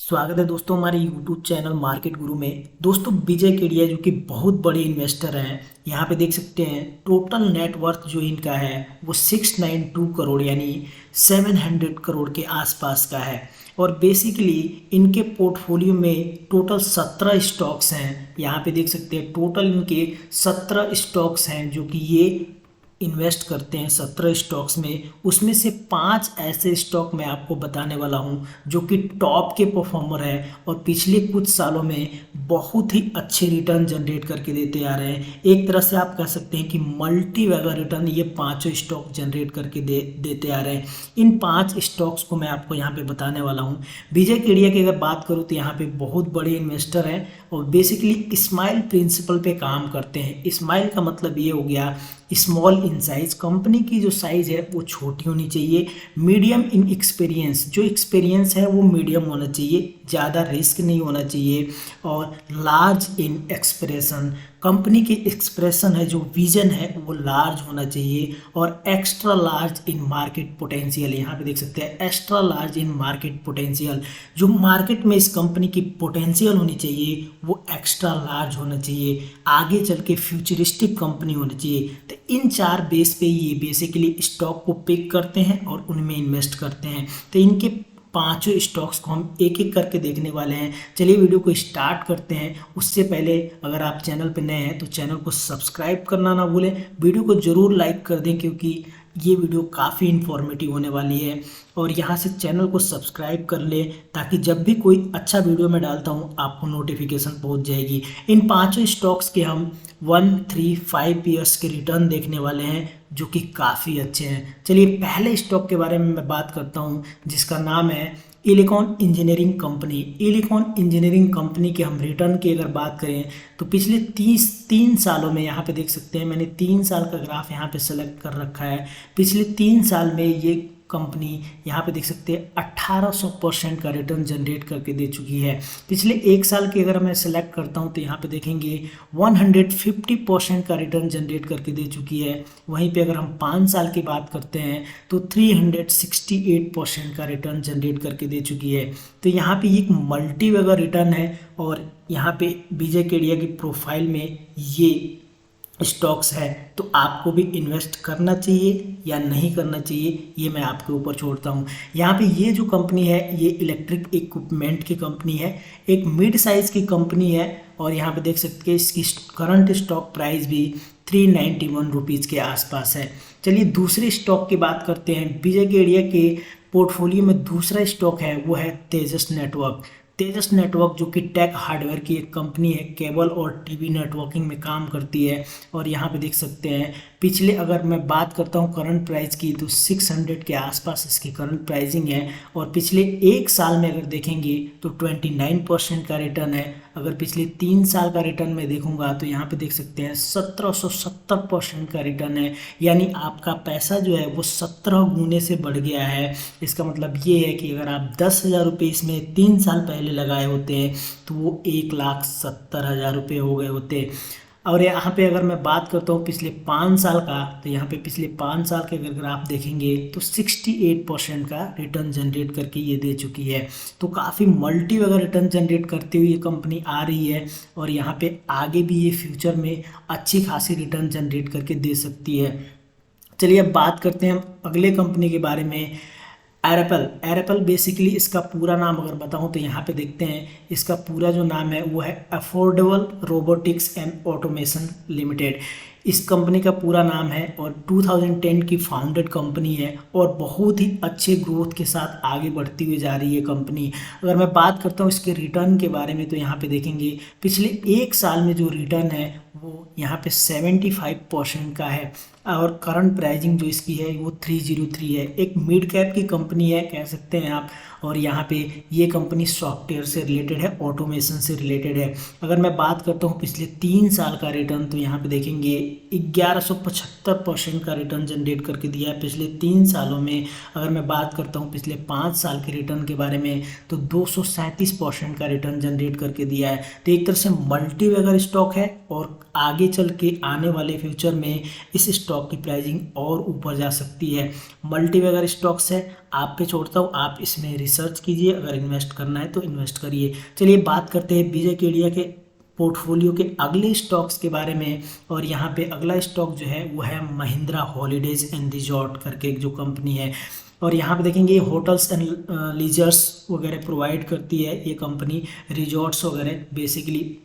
स्वागत है दोस्तों हमारे YouTube चैनल मार्केट गुरु में। दोस्तों विजय केडिया जो कि बहुत बड़े इन्वेस्टर हैं, यहाँ पे देख सकते हैं टोटल नेटवर्थ जो इनका है वो 692 करोड़ यानी 700 करोड़ के आसपास का है। और बेसिकली इनके पोर्टफोलियो में टोटल 17 स्टॉक्स हैं। यहाँ पे देख सकते हैं टोटल इनके 17 स्टॉक्स हैं जो कि ये इन्वेस्ट करते हैं 17 स्टॉक्स में। उसमें से 5 ऐसे स्टॉक मैं आपको बताने वाला हूं जो कि टॉप के परफॉर्मर है और पिछले कुछ सालों में बहुत ही अच्छे रिटर्न जनरेट करके देते आ रहे हैं। एक तरह से आप कह सकते हैं कि मल्टी वैगर रिटर्न ये पांचों स्टॉक जनरेट करके देते आ रहे हैं। इन 5 स्टॉक्स को मैं आपको यहाँ पे बताने वाला हूँ। विजय केडिया की अगर बात करूँ तो यहाँ पे बहुत बड़े इन्वेस्टर हैं और बेसिकली स्माइल प्रिंसिपल पे काम करते हैं। स्माइल का मतलब ये हो गया स्मॉल इन साइज। कंपनी की जो साइज़ है वो छोटी होनी चाहिए। मीडियम इन एक्सपीरियंस, जो एक्सपीरियंस है वो मीडियम होना चाहिए, ज़्यादा रिस्क नहीं होना चाहिए। और लार्ज इन एक्सप्रेशन, कंपनी की एक्सप्रेशन है जो विजन है वो लार्ज होना चाहिए। और extra large in market potential, यहाँ पे देख सकते हैं extra large in market potential, जो मार्केट में इस कंपनी की पोटेंशियल होनी चाहिए वो एक्स्ट्रा लार्ज होना चाहिए। आगे चल के फ्यूचरिस्टिक कंपनी होनी चाहिए। तो इन 4 बेस पे ये बेसिकली स्टॉक को पिक करते हैं और उनमें इन्वेस्ट करते हैं। तो इनके 5 स्टॉक्स को हम एक एक करके देखने वाले हैं। चलिए वीडियो को स्टार्ट करते हैं। उससे पहले अगर आप चैनल पर नए हैं तो चैनल को सब्सक्राइब करना ना भूलें। वीडियो को ज़रूर लाइक कर दें क्योंकि ये वीडियो काफ़ी इन्फॉर्मेटिव होने वाली है। और यहाँ से चैनल को सब्सक्राइब कर ले ताकि जब भी कोई अच्छा वीडियो मैं डालता हूँ आपको नोटिफिकेशन पहुँच जाएगी। इन 5 स्टॉक्स के हम 1, 3, 5 ईयर्स के रिटर्न देखने वाले हैं जो कि काफ़ी अच्छे हैं। चलिए पहले स्टॉक के बारे में मैं बात करता हूँ जिसका नाम है इलिकॉन इंजीनियरिंग कंपनी। इलिकॉन इंजीनियरिंग कंपनी के हम रिटर्न की अगर बात करें तो पिछले 3 सालों में, यहाँ पे देख सकते हैं मैंने 3 साल का ग्राफ यहाँ पे सेलेक्ट कर रखा है। पिछले 3 साल में ये कंपनी यहाँ पे देख सकते हैं 1800% का रिटर्न जनरेट करके दे चुकी है। पिछले 1 साल की अगर मैं सेलेक्ट करता हूँ तो यहाँ पे देखेंगे 150% का रिटर्न जनरेट करके दे चुकी है। वहीं पे अगर हम 5 साल की बात करते हैं तो 368% का रिटर्न जनरेट करके दे चुकी है। तो यहाँ पे एक मल्टी वैगर रिटर्न है और यहाँ पे विजय केडिया की प्रोफाइल में ये स्टॉक्स है। तो आपको भी इन्वेस्ट करना चाहिए या नहीं करना चाहिए ये मैं आपके ऊपर छोड़ता हूँ। यहाँ पे ये जो कंपनी है ये इलेक्ट्रिक इक्विपमेंट की कंपनी है, एक मिड साइज़ की कंपनी है। और यहाँ पे देख सकते हैं इसकी करंट स्टॉक प्राइस भी 391 रुपीज़ के आसपास है। चलिए दूसरे स्टॉक की बात करते हैं। विजय केडिया के पोर्टफोलियो में दूसरा स्टॉक है वो है तेजस नेटवर्क। तेजस नेटवर्क जो कि टेक हार्डवेयर की एक कंपनी है, केबल और टीवी नेटवर्किंग में काम करती है। और यहाँ पे देख सकते हैं पिछले अगर मैं बात करता हूँ करंट प्राइस की तो 600 के आसपास इसकी करंट प्राइसिंग है। और पिछले 1 साल में अगर देखेंगे तो 29% का रिटर्न है। अगर पिछले 3 साल का रिटर्न में देखूंगा तो यहाँ पे देख सकते हैं 1770% का रिटर्न है। यानी आपका पैसा जो है वो 17 गुने से बढ़ गया है। इसका मतलब ये है कि अगर आप 10,000 रुपये इसमें 3 साल पहले लगाए होते हैं तो वो 1,70,000 रुपये हो गए होते। और यहाँ पे अगर मैं बात करता हूँ पिछले 5 साल का तो यहाँ पे पिछले 5 साल के अगर ग्राफ देखेंगे तो 68% का रिटर्न जनरेट करके ये दे चुकी है। तो काफ़ी मल्टी वगैरह रिटर्न जनरेट करती हुई ये कंपनी आ रही है और यहाँ पे आगे भी ये फ्यूचर में अच्छी खासी रिटर्न जनरेट करके दे सकती है। चलिए अब बात करते हैं हम अगले कंपनी के बारे में, एरेपल। एरेपल बेसिकली इसका पूरा नाम अगर बताऊं तो यहाँ पे देखते हैं इसका पूरा जो नाम है वो है affordable robotics and automation limited. इस कंपनी का पूरा नाम है और 2010 की फाउंडेड कंपनी है और बहुत ही अच्छे ग्रोथ के साथ आगे बढ़ती हुई जा रही है कंपनी। अगर मैं बात करता हूँ इसके रिटर्न के बारे में तो यहाँ पे देखेंगे पिछले 1 साल में जो रिटर्न है वो यहाँ पे 75% का है। और करंट प्राइसिंग जो इसकी है वो 303 है। एक मिड कैप की कंपनी है कह सकते हैं आप। और यहाँ पे ये कंपनी सॉफ्टवेयर से रिलेटेड है, ऑटोमेशन से रिलेटेड है। अगर मैं बात करता हूँ पिछले 3 साल का रिटर्न तो यहाँ पे देखेंगे 1175% का रिटर्न जनरेट करके दिया है पिछले 3 सालों में। अगर मैं बात करता हूँ पिछले 5 साल के रिटर्न के बारे में तो 237% का रिटर्न जनरेट करके दिया है। तो एक तरह से मल्टी वैगर स्टॉक है और आगे चल के आने वाले फ्यूचर में इस स्टॉक स्टॉक की प्राइसिंग और ऊपर जा सकती है। मल्टी वगैरह स्टॉक्स है, आप पे छोड़ता हूँ, आप इसमें रिसर्च कीजिए, अगर इन्वेस्ट करना है तो इन्वेस्ट करिए। चलिए बात करते हैं विजय केडिया के पोर्टफोलियो के अगले स्टॉक्स के बारे में। और यहाँ पे अगला स्टॉक जो है वो है महिंद्रा हॉलीडेज एंड रिजॉर्ट करके एक जो कंपनी है। और यहाँ पे देखेंगे होटल्स एंड लीजर्स वगैरह प्रोवाइड करती है ये कंपनी, रिजॉर्ट्स वगैरह बेसिकली।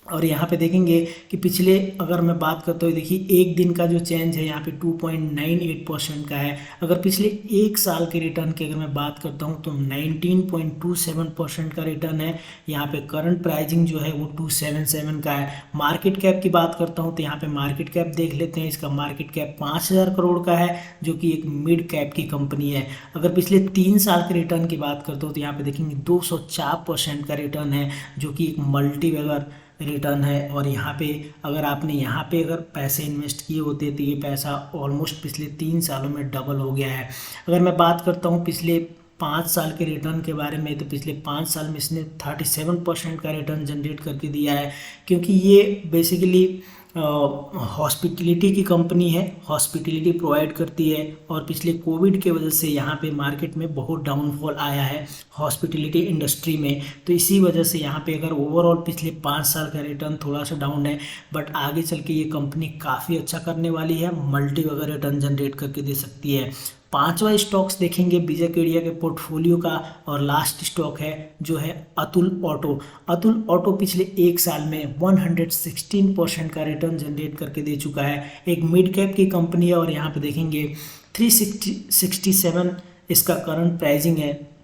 और यहाँ पे देखेंगे कि पिछले अगर मैं बात करता हूँ, देखिए एक दिन का जो चेंज है यहाँ पे 2.98% का है। अगर पिछले एक साल के रिटर्न की अगर मैं बात करता हूँ तो 19.27% का रिटर्न है। यहाँ पे करंट प्राइसिंग जो है वो 277 का है। मार्केट कैप की बात करता हूँ तो यहाँ पे मार्केट कैप देख लेते हैं, इसका मार्केट कैप 5000 करोड़ का है, जो कि एक मिड कैप की कंपनी है। अगर पिछले 3 साल के रिटर्न की बात करता हूँ तो यहाँ पे देखेंगे 204% का रिटर्न है, जो कि एक मल्टी बैगर रिटर्न है। और यहाँ पे अगर आपने यहाँ पे अगर पैसे इन्वेस्ट किए होते तो ये पैसा ऑलमोस्ट पिछले 3 सालों में डबल हो गया है। अगर मैं बात करता हूँ पिछले 5 साल के रिटर्न के बारे में, तो पिछले 5 साल में इसने 37% का रिटर्न जनरेट करके दिया है, क्योंकि ये बेसिकली हॉस्पिटलिटी की कंपनी है, हॉस्पिटलिटी प्रोवाइड करती है। और पिछले कोविड के वजह से यहाँ पे मार्केट में बहुत डाउनफॉल आया है हॉस्पिटलिटी इंडस्ट्री में, तो इसी वजह से यहाँ पे अगर ओवरऑल पिछले 5 साल का रिटर्न थोड़ा सा डाउन है, बट आगे चल के ये कंपनी काफ़ी अच्छा करने वाली है, मल्टी वगैरह रिटर्न जनरेट करके दे सकती है। पांचवा स्टॉक्स देखेंगे विजय केडिया के पोर्टफोलियो का, और लास्ट स्टॉक है जो है अतुल ऑटो। अतुल ऑटो पिछले एक साल में 116% का रिटर्न जनरेट करके दे चुका है। एक मिड कैप की कंपनी है, और यहाँ पे देखेंगे 367 इसका करंट प्राइसिंग है।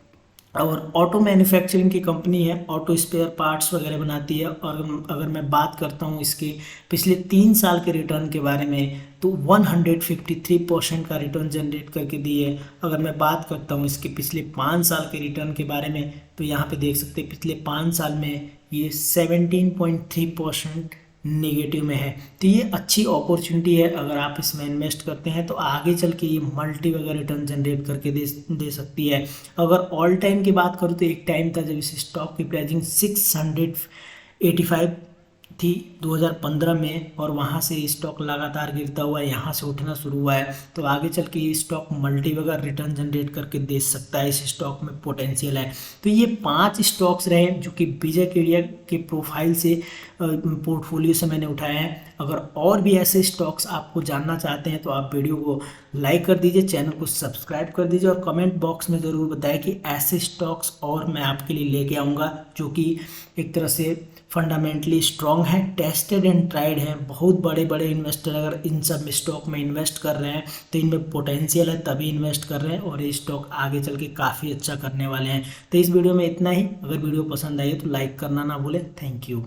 और ऑटो मैन्युफैक्चरिंग की कंपनी है, ऑटो स्पेयर पार्ट्स वगैरह बनाती है। और अगर मैं बात करता हूँ इसके पिछले 3 साल के रिटर्न के बारे में, तो 153% का रिटर्न जनरेट करके दी है। अगर मैं बात करता हूँ इसके पिछले 5 साल के रिटर्न के बारे में, तो यहाँ पे देख सकते हैं पिछले 5 साल में ये 17.3% नेगेटिव में है। तो ये अच्छी अपॉर्चुनिटी है, अगर आप इसमें इन्वेस्ट करते हैं तो आगे चल के ये मल्टी वगैरह रिटर्न जनरेट करके दे सकती है। अगर ऑल टाइम की बात करूँ तो एक टाइम था जब इस स्टॉक की प्राइसिंग 685 थी 2015 में, और वहाँ से स्टॉक लगातार गिरता हुआ यहाँ से उठना शुरू हुआ है। तो आगे चल के ये स्टॉक मल्टी वगैरह रिटर्न जनरेट करके दे सकता है, इस स्टॉक में पोटेंशियल है। तो ये 5 स्टॉक्स रहे जो कि विजय केडिया के प्रोफाइल से पोर्टफोलियो से मैंने उठाए हैं। अगर और भी ऐसे स्टॉक्स आपको जानना चाहते हैं तो आप वीडियो को लाइक कर दीजिए, चैनल को सब्सक्राइब कर दीजिए, और कमेंट बॉक्स में ज़रूर बताएं कि ऐसे स्टॉक्स और मैं आपके लिए लेके आऊँगा जो कि एक तरह से फंडामेंटली स्ट्रॉन्ग है, टेस्टेड एंड ट्राइड है। बहुत बड़े बड़े इन्वेस्टर अगर इन सब स्टॉक में इन्वेस्ट कर रहे हैं तो इनमें पोटेंशियल है, तभी इन्वेस्ट कर रहे हैं, और ये स्टॉक आगे चल के काफ़ी अच्छा करने वाले हैं। तो इस वीडियो में इतना ही। अगर वीडियो पसंद आई तो लाइक करना ना भूलें। Thank you.